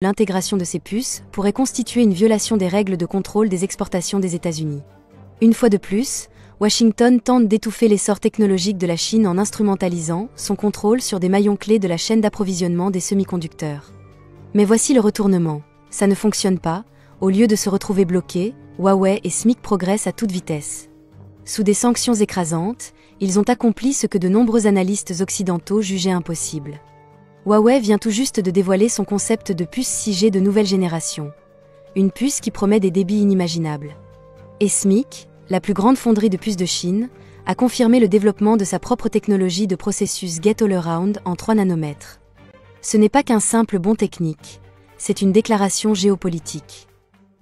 l'intégration de ces puces pourrait constituer une violation des règles de contrôle des exportations des États-Unis. Une fois de plus, Washington tente d'étouffer l'essor technologique de la Chine en instrumentalisant son contrôle sur des maillons clés de la chaîne d'approvisionnement des semi-conducteurs. Mais voici le retournement. Ça ne fonctionne pas. Au lieu de se retrouver bloqués, Huawei et SMIC progressent à toute vitesse. Sous des sanctions écrasantes, ils ont accompli ce que de nombreux analystes occidentaux jugeaient impossible. Huawei vient tout juste de dévoiler son concept de puce 6G de nouvelle génération. Une puce qui promet des débits inimaginables. Et SMIC, la plus grande fonderie de puces de Chine, a confirmé le développement de sa propre technologie de processus Gate-All-Around en 3 nanomètres. Ce n'est pas qu'un simple bond technique, c'est une déclaration géopolitique.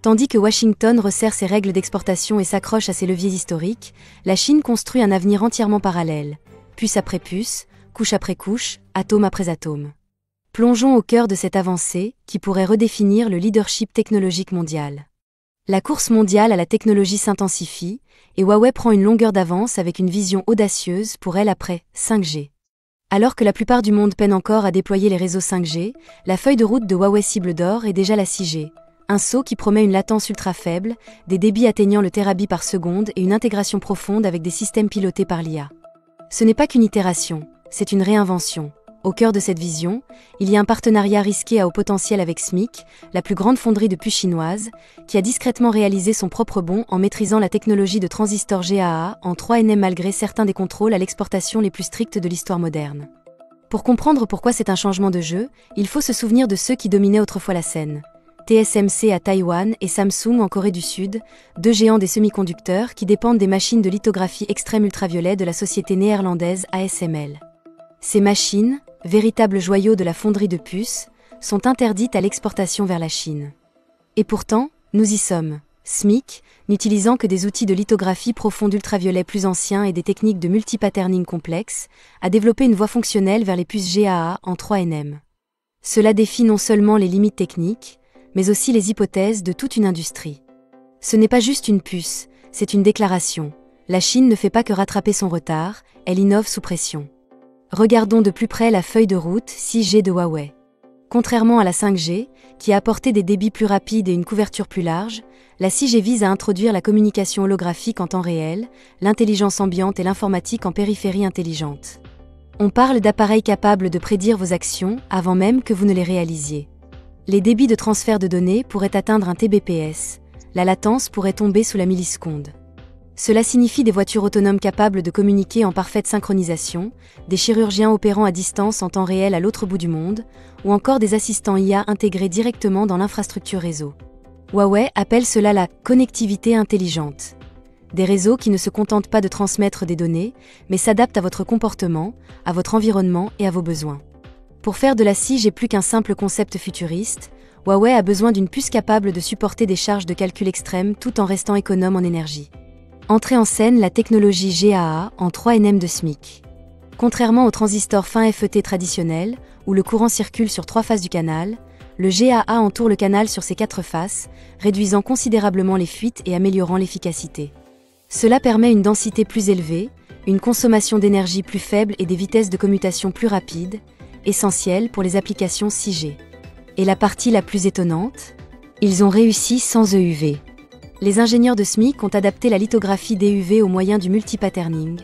Tandis que Washington resserre ses règles d'exportation et s'accroche à ses leviers historiques, la Chine construit un avenir entièrement parallèle, puce après puce, couche après couche, atome après atome. Plongeons au cœur de cette avancée, qui pourrait redéfinir le leadership technologique mondial. La course mondiale à la technologie s'intensifie, et Huawei prend une longueur d'avance avec une vision audacieuse pour elle après 5G. Alors que la plupart du monde peine encore à déployer les réseaux 5G, la feuille de route de Huawei cible d'or est déjà la 6G. Un saut qui promet une latence ultra faible, des débits atteignant le terabit par seconde et une intégration profonde avec des systèmes pilotés par l'IA. Ce n'est pas qu'une itération, c'est une réinvention. Au cœur de cette vision, il y a un partenariat risqué à haut potentiel avec SMIC, la plus grande fonderie de puces chinoise, qui a discrètement réalisé son propre bond en maîtrisant la technologie de transistor GAA en 3nm malgré certains des contrôles à l'exportation les plus stricts de l'histoire moderne. Pour comprendre pourquoi c'est un changement de jeu, il faut se souvenir de ceux qui dominaient autrefois la scène. TSMC à Taïwan et Samsung en Corée du Sud, 2 géants des semi-conducteurs qui dépendent des machines de lithographie extrême ultraviolet de la société néerlandaise ASML. Ces machines, véritables joyaux de la fonderie de puces, sont interdites à l'exportation vers la Chine. Et pourtant, nous y sommes. SMIC, n'utilisant que des outils de lithographie profonde ultraviolet plus anciens et des techniques de multipatterning complexes, a développé une voie fonctionnelle vers les puces GAA en 3nm. Cela défie non seulement les limites techniques, mais aussi les hypothèses de toute une industrie. Ce n'est pas juste une puce, c'est une déclaration. La Chine ne fait pas que rattraper son retard, elle innove sous pression. Regardons de plus près la feuille de route 6G de Huawei. Contrairement à la 5G, qui a apporté des débits plus rapides et une couverture plus large, la 6G vise à introduire la communication holographique en temps réel, l'intelligence ambiante et l'informatique en périphérie intelligente. On parle d'appareils capables de prédire vos actions avant même que vous ne les réalisiez. Les débits de transfert de données pourraient atteindre un Tbps, la latence pourrait tomber sous la milliseconde. Cela signifie des voitures autonomes capables de communiquer en parfaite synchronisation, des chirurgiens opérant à distance en temps réel à l'autre bout du monde, ou encore des assistants IA intégrés directement dans l'infrastructure réseau. Huawei appelle cela la connectivité intelligente. Des réseaux qui ne se contentent pas de transmettre des données, mais s'adaptent à votre comportement, à votre environnement et à vos besoins. Pour faire de la 6G plus qu'un simple concept futuriste, Huawei a besoin d'une puce capable de supporter des charges de calcul extrêmes tout en restant économe en énergie. Entrée en scène la technologie GAA en 3nm de SMIC. Contrairement au transistor fin FET traditionnel, où le courant circule sur 3 faces du canal, le GAA entoure le canal sur ses 4 faces, réduisant considérablement les fuites et améliorant l'efficacité. Cela permet une densité plus élevée, une consommation d'énergie plus faible et des vitesses de commutation plus rapides, essentielles pour les applications 6G. Et la partie la plus étonnante, ils ont réussi sans EUV. Les ingénieurs de SMIC ont adapté la lithographie DUV au moyen du multipatterning,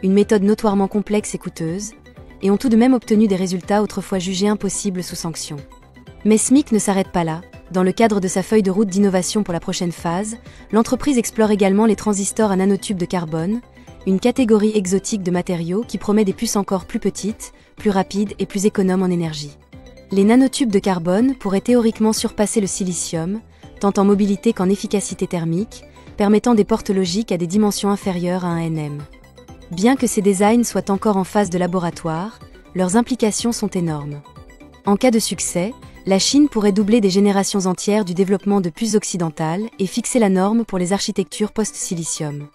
une méthode notoirement complexe et coûteuse, et ont tout de même obtenu des résultats autrefois jugés impossibles sous sanction. Mais SMIC ne s'arrête pas là. Dans le cadre de sa feuille de route d'innovation pour la prochaine phase, l'entreprise explore également les transistors à nanotubes de carbone, une catégorie exotique de matériaux qui promet des puces encore plus petites, plus rapides et plus économes en énergie. Les nanotubes de carbone pourraient théoriquement surpasser le silicium, tant en mobilité qu'en efficacité thermique, permettant des portes logiques à des dimensions inférieures à 1nm. Bien que ces designs soient encore en phase de laboratoire, leurs implications sont énormes. En cas de succès, la Chine pourrait doubler des générations entières du développement de puces occidentales et fixer la norme pour les architectures post-silicium.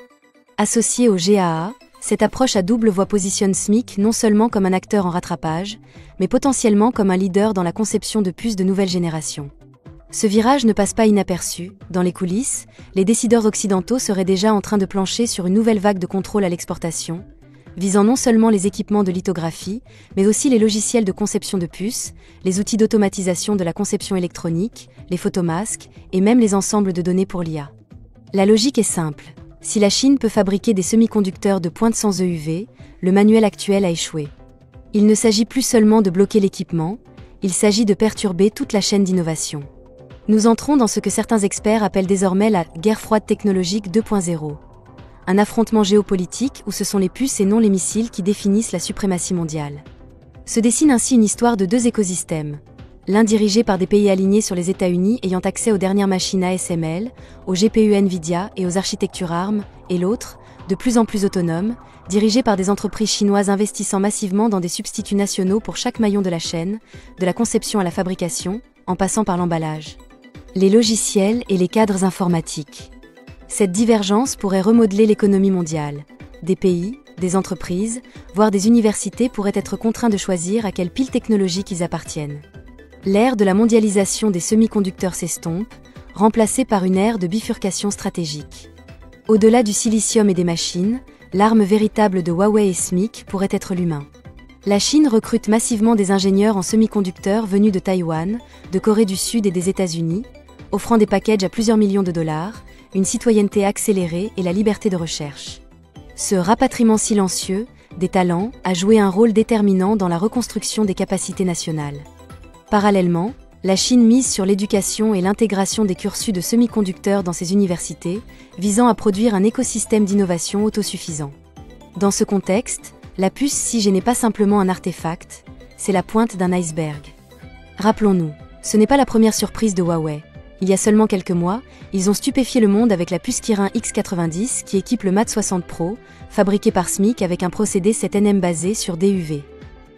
Associée au GAA, cette approche à double voie positionne SMIC non seulement comme un acteur en rattrapage, mais potentiellement comme un leader dans la conception de puces de nouvelle génération. Ce virage ne passe pas inaperçu. Dans les coulisses, les décideurs occidentaux seraient déjà en train de plancher sur une nouvelle vague de contrôle à l'exportation, visant non seulement les équipements de lithographie, mais aussi les logiciels de conception de puces, les outils d'automatisation de la conception électronique, les photomasques et même les ensembles de données pour l'IA. La logique est simple. Si la Chine peut fabriquer des semi-conducteurs de pointe sans EUV, le manuel actuel a échoué. Il ne s'agit plus seulement de bloquer l'équipement, il s'agit de perturber toute la chaîne d'innovation. Nous entrons dans ce que certains experts appellent désormais la « guerre froide technologique 2.0 ». Un affrontement géopolitique où ce sont les puces et non les missiles qui définissent la suprématie mondiale. Se dessine ainsi une histoire de deux écosystèmes. L'un dirigé par des pays alignés sur les États-Unis ayant accès aux dernières machines ASML, aux GPU Nvidia et aux architectures ARM, et l'autre, de plus en plus autonome, dirigé par des entreprises chinoises investissant massivement dans des substituts nationaux pour chaque maillon de la chaîne, de la conception à la fabrication, en passant par l'emballage. Les logiciels et les cadres informatiques. Cette divergence pourrait remodeler l'économie mondiale. Des pays, des entreprises, voire des universités pourraient être contraints de choisir à quelle pile technologique ils appartiennent. L'ère de la mondialisation des semi-conducteurs s'estompe, remplacée par une ère de bifurcation stratégique. Au-delà du silicium et des machines, l'arme véritable de Huawei et SMIC pourrait être l'humain. La Chine recrute massivement des ingénieurs en semi-conducteurs venus de Taïwan, de Corée du Sud et des États-Unis, offrant des packages à plusieurs millions de dollars, une citoyenneté accélérée et la liberté de recherche. Ce rapatriement silencieux des talents a joué un rôle déterminant dans la reconstruction des capacités nationales. Parallèlement, la Chine mise sur l'éducation et l'intégration des cursus de semi-conducteurs dans ses universités, visant à produire un écosystème d'innovation autosuffisant. Dans ce contexte, la puce 6G n'est pas simplement un artefact, c'est la pointe d'un iceberg. Rappelons-nous, ce n'est pas la première surprise de Huawei. Il y a seulement quelques mois, ils ont stupéfié le monde avec la puce Kirin X90 qui équipe le Mate 60 Pro, fabriqué par SMIC avec un procédé 7nm basé sur DUV.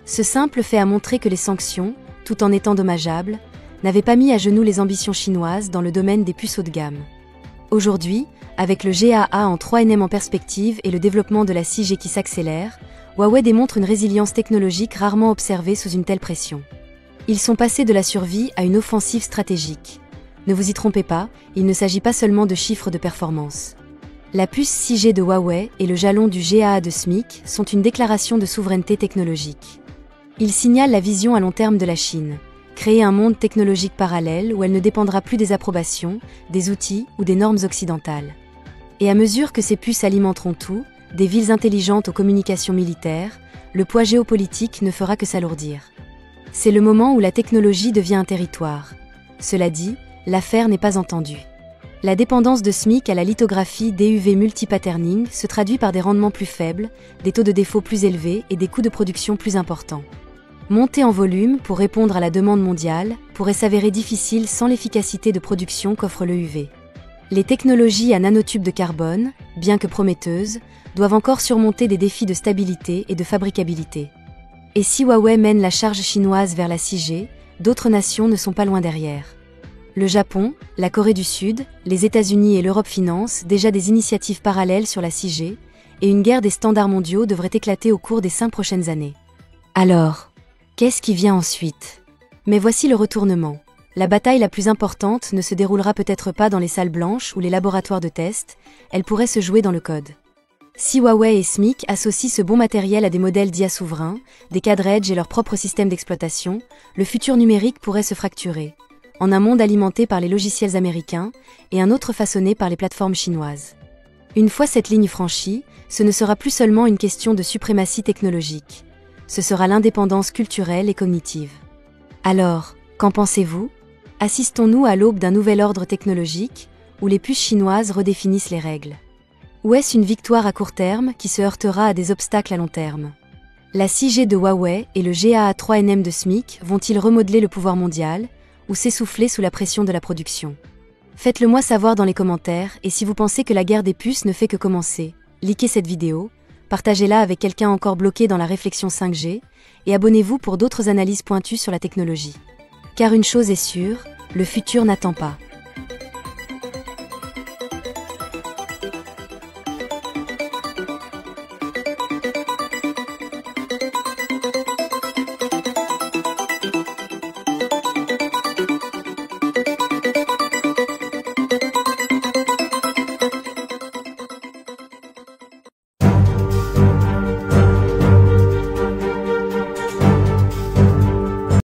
Ce simple fait a montré que les sanctions, tout en étant dommageables, n'avaient pas mis à genoux les ambitions chinoises dans le domaine des puces haut de gamme. Aujourd'hui, avec le GAA en 3nm en perspective et le développement de la 6G qui s'accélère, Huawei démontre une résilience technologique rarement observée sous une telle pression. Ils sont passés de la survie à une offensive stratégique. Ne vous y trompez pas, il ne s'agit pas seulement de chiffres de performance. La puce 6G de Huawei et le jalon du GAA de SMIC sont une déclaration de souveraineté technologique. Ils signalent la vision à long terme de la Chine, créer un monde technologique parallèle où elle ne dépendra plus des approbations, des outils ou des normes occidentales. Et à mesure que ces puces alimenteront tout, des villes intelligentes aux communications militaires, le poids géopolitique ne fera que s'alourdir. C'est le moment où la technologie devient un territoire. Cela dit, l'affaire n'est pas entendue. La dépendance de SMIC à la lithographie DUV multipatterning se traduit par des rendements plus faibles, des taux de défaut plus élevés et des coûts de production plus importants. Monter en volume pour répondre à la demande mondiale pourrait s'avérer difficile sans l'efficacité de production qu'offre le UV. Les technologies à nanotubes de carbone, bien que prometteuses, doivent encore surmonter des défis de stabilité et de fabricabilité. Et si Huawei mène la charge chinoise vers la 6G, d'autres nations ne sont pas loin derrière. Le Japon, la Corée du Sud, les États-Unis et l'Europe financent déjà des initiatives parallèles sur la 6G, et une guerre des standards mondiaux devrait éclater au cours des 5 prochaines années. Alors, qu'est-ce qui vient ensuite? Mais voici le retournement. La bataille la plus importante ne se déroulera peut-être pas dans les salles blanches ou les laboratoires de test, elle pourrait se jouer dans le code. Si Huawei et SMIC associent ce bon matériel à des modèles d'IA souverains, des cadres Edge et leur propre système d'exploitation, le futur numérique pourrait se fracturer, en un monde alimenté par les logiciels américains et un autre façonné par les plateformes chinoises. Une fois cette ligne franchie, ce ne sera plus seulement une question de suprématie technologique. Ce sera l'indépendance culturelle et cognitive. Alors, qu'en pensez-vous? Assistons-nous à l'aube d'un nouvel ordre technologique, où les puces chinoises redéfinissent les règles? Ou est-ce une victoire à court terme qui se heurtera à des obstacles à long terme? La 6G de Huawei et le GAA 3nm de SMIC vont-ils remodeler le pouvoir mondial, ou s'essouffler sous la pression de la production? Faites-le moi savoir dans les commentaires, et si vous pensez que la guerre des puces ne fait que commencer, likez cette vidéo, partagez-la avec quelqu'un encore bloqué dans la réflexion 5G, et abonnez-vous pour d'autres analyses pointues sur la technologie. Car une chose est sûre, le futur n'attend pas.